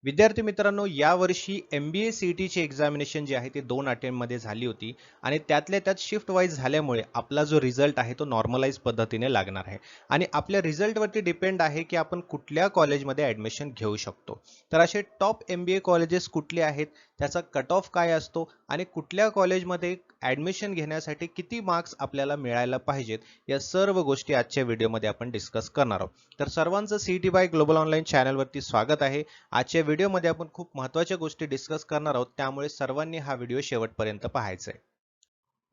विद्यार्थी मित्रांनो, यावर्षी MBA CETची एक्झामिनेशन जी आहे ती 2 अटेम्प्टमध्ये झाली होती आणि त्यातल्या त्यात शिफ्ट वाईज झाल्यामुळे आपला जो रिझल्ट आहे तो नॉर्मलाइज पद्धतीने लागणार आहे आणि आपल्या रिझल्टवरती डिपेंड आहे की आपण कुठल्या कॉलेजमध्ये ॲडमिशन घेऊ शकतो. तर असे टॉप MBA कॉलेजेस कुठले आहेत, त्याचा कट ऑफ काय असतो आणि कुठल्या कॉलेजमध्ये ॲडमिशन घेण्यासाठी किती मार्क्स आपल्याला मिळायला पाहिजेत, या सर्व गोष्टी आजच्या व्हिडिओमध्ये आपण डिस्कस करणार आहोत. तर सर्वांचं CET बाय ग्लोबल ऑनलाईन चॅनलवरती स्वागत आहे. आजच्या व्हिडिओमध्ये आपण खूप महत्त्वाच्या गोष्टी डिस्कस करणार आहोत, त्यामुळे सर्वांनी हा व्हिडिओ शेवटपर्यंत पाहायचा आहे.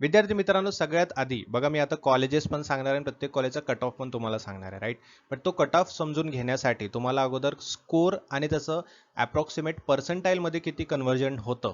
विद्यार्थी मित्रांनो, सगळ्यात आधी बघा, मी आता कॉलेजेस पण सांगणार आहे, प्रत्येक कॉलेजचा कट ऑफ पण तुम्हाला सांगणार आहे, राईट. पण तो कट ऑफ समजून घेण्यासाठी तुम्हाला अगोदर स्कोर आणि त्याचं अप्रॉक्सिमेट पर्सेंटाईलमध्ये किती कन्व्हर्जन होतं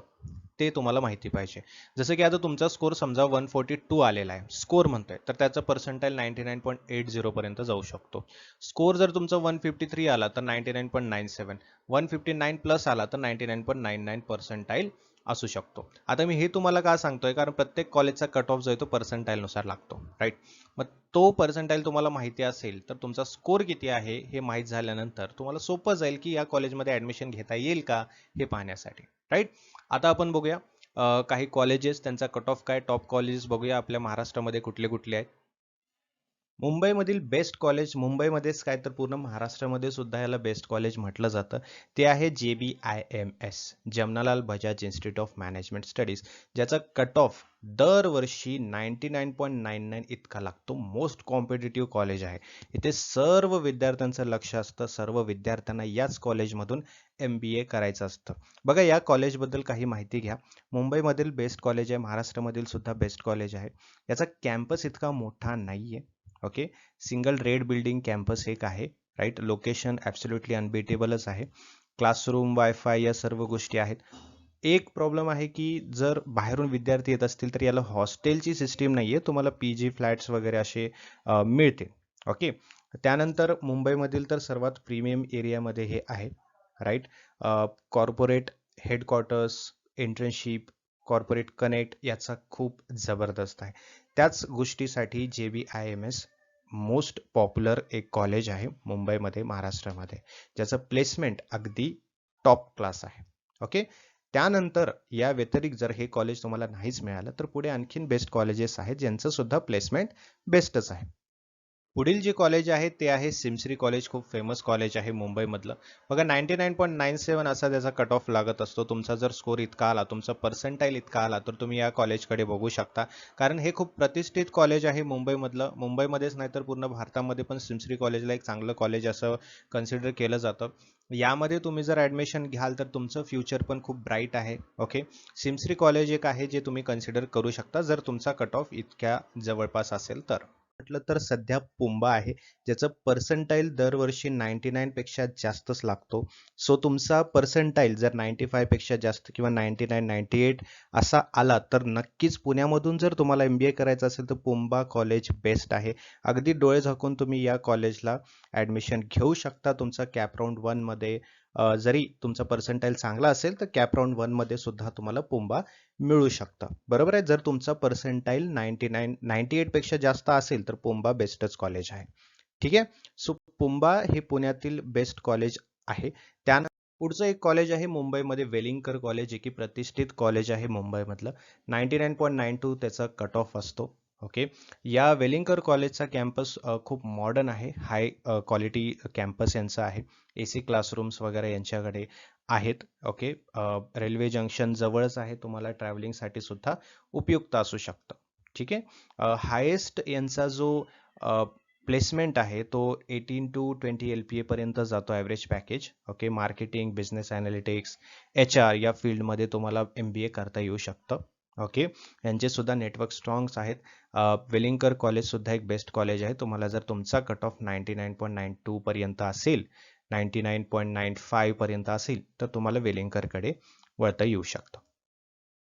ते तुम्हाला माहिती पाहिजे. जसं की आता तुमचा स्कोर समजा 142 आलेला आहे, स्कोर म्हणतोय, तर त्याचं पर्सेंटाईल 99.80 पर्यंत जाऊ शकतो. स्कोर जर तुमचा 153 आला तर 99.97, 159 प्लस आला तर 99.99 पर्सेंटाईल असू शकतो. आता मी हे तुम्हाला का सांगतोय, कारण प्रत्येक कॉलेजचा कट ऑफ जो आहे तो पर्सेंटाईल नुसार लागतो, राईट. मग तो पर्सेंटाईल तुम्हाला माहिती असेल तर तुमचा स्कोर किती आहे हे माहीत झाल्यानंतर तुम्हाला सोपं जाईल की या कॉलेजमध्ये ॲडमिशन घेता येईल का हे पाहण्यासाठी, राईट. आता आपण बघूया काही कॉलेजेस, त्यांचा कट ऑफ काय, टॉप कॉलेजेस बघूया आपल्या महाराष्ट्रामध्ये कुठले कुठले आहेत. मुंबईमधील बेस्ट कॉलेज, मुंबईमध्येच काय तर पूर्ण महाराष्ट्रामध्ये सुद्धा याला बेस्ट कॉलेज म्हटलं जातं, ते आहे JBIMS, Jamnalal Bajaj institute of management studies, ज्याचा कट ऑफ दरवर्षी 99.99 इतका लागतो. मोस्ट कॉम्पिटिटिव्ह कॉलेज आहे. इथे सर्व विद्यार्थ्यांचं लक्ष असतं, सर्व विद्यार्थ्यांना याच कॉलेजमधून MBA करायचं असतं. बघा, या कॉलेजबद्दल काही माहिती घ्या. मुंबईमधील बेस्ट कॉलेज आहे, महाराष्ट्रामधील सुद्धा बेस्ट कॉलेज आहे. याचा कॅम्पस इतका मोठा नाहीये. Okay, single red building campus एक आहे, राईट. लोकेशन ॲब्सोल्युटली अनबीटेबलच आहे. क्लासरूम, वायफाय या सर्व गोष्टी आहेत. एक प्रॉब्लेम आहे की जर बाहेरून विद्यार्थी येत असतील तर याला हॉस्टेलची सिस्टीम नाहीये, तुम्हाला PG फ्लॅट्स वगैरे असे मिळतील. ओके. त्यानंतर मुंबईमधील तर सर्वात प्रीमियम एरियामध्ये हे आहे, right. Corporate headquarters, internship, corporate connect याचा खूप जबरदस्त आहे. त्याच गोष्टीसाठी JBIMS मोस्ट पॉप्युलर एक कॉलेज आहे मुंबईमध्ये, महाराष्ट्रामध्ये, ज्याचं प्लेसमेंट अगदी टॉप क्लास आहे. ओके. त्यानंतर या व्यतिरिक्त जर हे कॉलेज तुम्हाला नाहीच मिळालं तर पुढे आणखीन बेस्ट कॉलेजेस आहेत ज्यांचं सुद्धा प्लेसमेंट बेस्टच आहे. पुढील जे कॉलेज आहे ते आहे सिमश्री कॉलेज, खूप फेमस कॉलेज आहे मुंबईमधलं. बघा, 99.97 असा त्याचा कट ऑफ लागत असतो. तुमचा जर स्कोर इतका आला, तुमचा पर्सेंटाईल इतका आला तर तुम्ही या कॉलेजकडे बघू शकता, कारण हे खूप प्रतिष्ठित कॉलेज आहे मुंबईमधलं. मुंबईमध्येच नाही तर पूर्ण भारतामध्ये पण सिमश्री कॉलेजला एक चांगलं कॉलेज असं कन्सिडर केलं जातं. यामध्ये तुम्ही जर ॲडमिशन घ्याल तर तुमचं फ्युचर पण खूप ब्राईट आहे. ओके. सिमश्री कॉलेज एक आहे जे तुम्ही कन्सिडर करू शकता जर तुमचा कट ऑफ इतक्या जवळपास असेल तर. म्हटलं तर सध्या पुंबा आहे, ज्याचं पर्सेंटाईल दरवर्षी 99 पेक्षा जास्तच लागतो. सो तुमचा पर्सेंटाईल जर 95 पेक्षा जास्त किंवा 99, 98 असा आला तर नक्कीच पुण्यामधून जर तुम्हाला MBA करायचं असेल तर पुंबा कॉलेज बेस्ट आहे. अगदी डोळे झाकून तुम्ही या कॉलेजला ॲडमिशन घेऊ शकता. तुमचा कॅप राऊंड 1 मध्ये जरी तुमचा पर्सेंटाईल चांगला असेल तर कॅप राऊंड 1 मध्ये सुद्धा तुम्हाला पुंबा मिळू शकतं. बरोबर आहे. जर तुमचा पर्सेंटाईल 99, 98 पेक्षा जास्त असेल तर पुंबा बेस्टच कॉलेज आहे. ठीक आहे. सो पुंबा हे पुण्यातील बेस्ट कॉलेज आहे. त्यानंतर पुढचं एक कॉलेज आहे मुंबईमध्ये, वेलिंगकर कॉलेज, जे की प्रतिष्ठित कॉलेज आहे मुंबईमधलं. 99.92 त्याचा कट ऑफ असतो. ओके. या वेलिंगकर कॉलेजचा कॅम्पस खूप मॉडर्न आहे, हाय क्वालिटी कॅम्पस यांचा आहे. AC क्लासरूम्स वगैरे यांच्याकडे आहेत. ओके. रेल्वे जंक्शन जवळच आहे, तुम्हाला ट्रॅव्हलिंगसाठी सुद्धा उपयुक्त असू शकतं. ठीक आहे. हायेस्ट यांचा जो प्लेसमेंट आहे तो 18 to 20 LPA पर्यंत जातो average package. Okay. Marketing, business analytics, HR या फील्डमध्ये तुम्हाला MBA करता येऊ शकतं. ओके. यांचे सुद्धा नेटवर्क स्ट्रॉंग्स आहेत. वेलिंगकर कॉलेज सुद्धा एक बेस्ट कॉलेज आहे. तुम्हाला जर तुमचा कट ऑफ 99.92 पर्यंत असेल, 99.95 पर्यंत असेल तर तुम्हाला वेलिंगकरकडे वळता येऊ शकतं.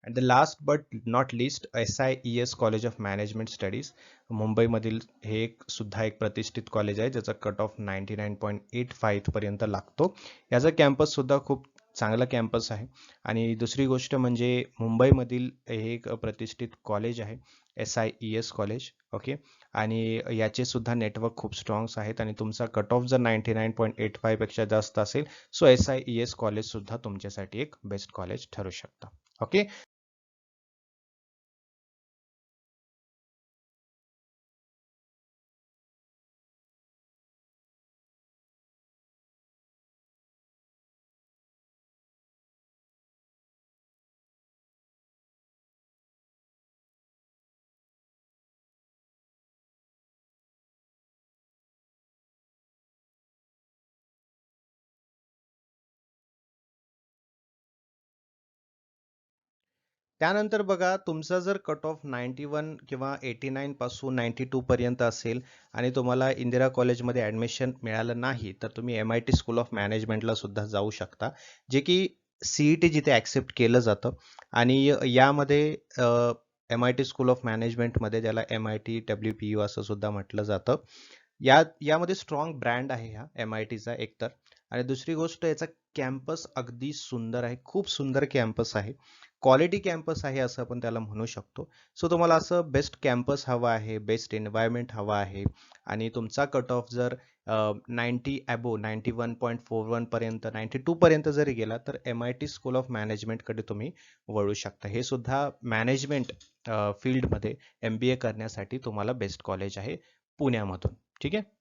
And the last but not list, SIES college of management studies, मुंबईमधील हे सुद्धा एक प्रतिष्ठित कॉलेज आहे ज्याचा कट ऑफ 99.85 पर्यंत लागतो. याचा कॅम्पस सुद्धा खूप चांगला कॅम्पस आहे. आणि दुसरी गोष्ट म्हणजे मुंबईमधील हे एक प्रतिष्ठित कॉलेज आहे, SIES कॉलेज. ओके. आणि याचे सुद्धा नेटवर्क खूप स्ट्रॉंग्स आहेत आणि तुमचा कट ऑफ जर 99.85 पेक्षा जास्त असेल, सो SIES कॉलेज सुद्धा तुमच्यासाठी एक बेस्ट कॉलेज ठरू शकतं. ओके. त्यानंतर बघा, तुमचा जर कट ऑफ 91 किंवा 89 पासून 92 पर्यंत असेल आणि तुम्हाला इंदिरा कॉलेजमध्ये ऍडमिशन मिळालं नाही, तर तुम्ही MIT स्कूल ऑफ मॅनेजमेंटला सुद्धा जाऊ शकता, जे की CET जिथे ऍक्सेप्ट केलं जातं. आणि यामध्ये MIT स्कूल ऑफ मॅनेजमेंटमध्ये ज्याला MIT WPU असं सुद्धा म्हटलं जातं, यामध्ये स्ट्रॉंग ब्रँड आहे ह्या MITचा एकतर. आणि दुसरी गोष्ट, याचा कॅम्पस अगदी सुंदर आहे, खूप सुंदर कॅम्पस आहे, क्वालिटी कॅम्पस आहे असं आपण त्याला म्हणू शकतो. सो तुम्हाला असं बेस्ट कॅम्पस हवा आहे, बेस्ट एन्व्हायरमेंट हवा आहे आणि तुमचा कट ऑफ जर 90 अबो 91.41 पर्यंत 92 पर्यंत जरी गेला, तर MIT स्कूल ऑफ मॅनेजमेंटकडे तुम्ही वळू शकता. हे सुद्धा मॅनेजमेंट फील्डमध्ये MBA करण्यासाठी तुम्हाला बेस्ट कॉलेज आहे पुण्यामधून. ठीक आहे.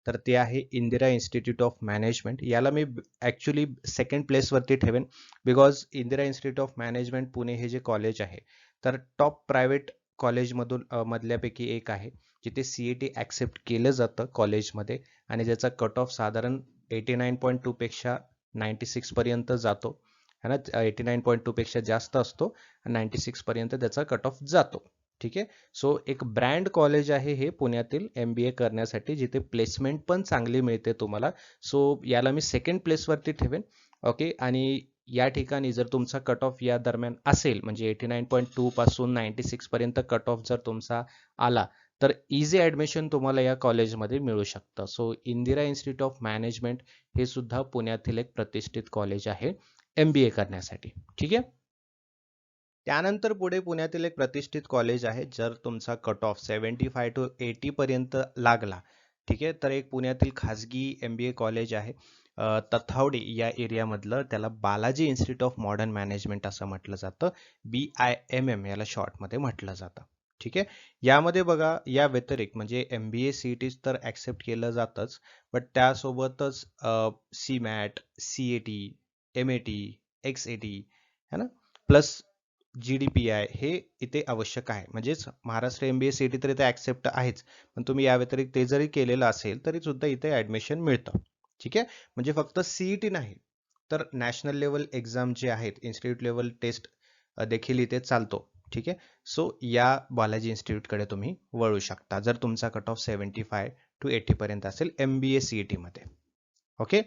तर ते आहे इंदिरा इन्स्टिट्यूट ऑफ मॅनेजमेंट. याला मी ऍक्च्युली सेकंड प्लेसवरती ठेवेन, because Indira institute of management Pune हे जे कॉलेज आहे, तर टॉप प्रायव्हेट कॉलेजमधून मधल्यापैकी एक आहे, जिथे CET ऍक्सेप्ट केलं जातं कॉलेजमध्ये आणि ज्याचा कट ऑफ साधारण 89.2 पेक्षा 96 पर्यंत जातो है ना. 89.2 पेक्षा जास्त असतो, 96 पर्यंत त्याचा कट ऑफ जातो. ठीक आहे. सो एक ब्रँड कॉलेज आहे हे पुण्यातील MBA करण्यासाठी, जिथे प्लेसमेंट पण चांगली मिळते तुम्हाला. सो याला मी सेकंड प्लेसवरती ठेवेन. ओके. आणि या ठिकाणी जर तुमचा कट ऑफ या दरम्यान असेल, म्हणजे 89.2 पासून 96 पर्यंत कट ऑफ जर तुमचा आला, तर इझी ऍडमिशन तुम्हाला या कॉलेजमध्ये मिळू शकतं. So Indira institute of management हे सुद्धा पुण्यातील एक प्रतिष्ठित कॉलेज आहे MBA करण्यासाठी. ठीक आहे. त्यानंतर पुढे पुण्यातील एक प्रतिष्ठित कॉलेज आहे, जर तुमचा कट ऑफ 75 to 80 पर्यंत लागला, ठीक आहे, तर एक पुण्यातील खाजगी MBA कॉलेज आहे, तथावडी या एरियामधलं. त्याला Balaji institute of modern management असं म्हटलं जातं, BIMM याला शॉर्टमध्ये म्हटलं जातं. ठीक आहे. यामध्ये बघा, या व्यतिरिक्त म्हणजे MBA CET तर ऍक्सेप्ट केलं जातच, बट त्यासोबतच CMAT, CAT, MAT, XAT है ना, प्लस GDPI हे इथे आवश्यक आहे. म्हणजेच महाराष्ट्र MBA CET तर इथे ऍक्सेप्ट आहेच, पण तुम्ही या व्यतिरिक्त ते जरी केलेलं असेल तरी सुद्धा इथे ऍडमिशन मिळतं. ठीक आहे. म्हणजे फक्त CET नाही, तर नॅशनल लेवल एक्झाम जे आहेत, इन्स्टिट्यूट लेवल टेस्ट देखील इथे चालतो. ठीक आहे. सो या बालाजी इन्स्टिट्यूटकडे तुम्ही वळू शकता, जर तुमचा कट ऑफ 75 to 80 पर्यंत असेल MBA CET मध्ये. ओके.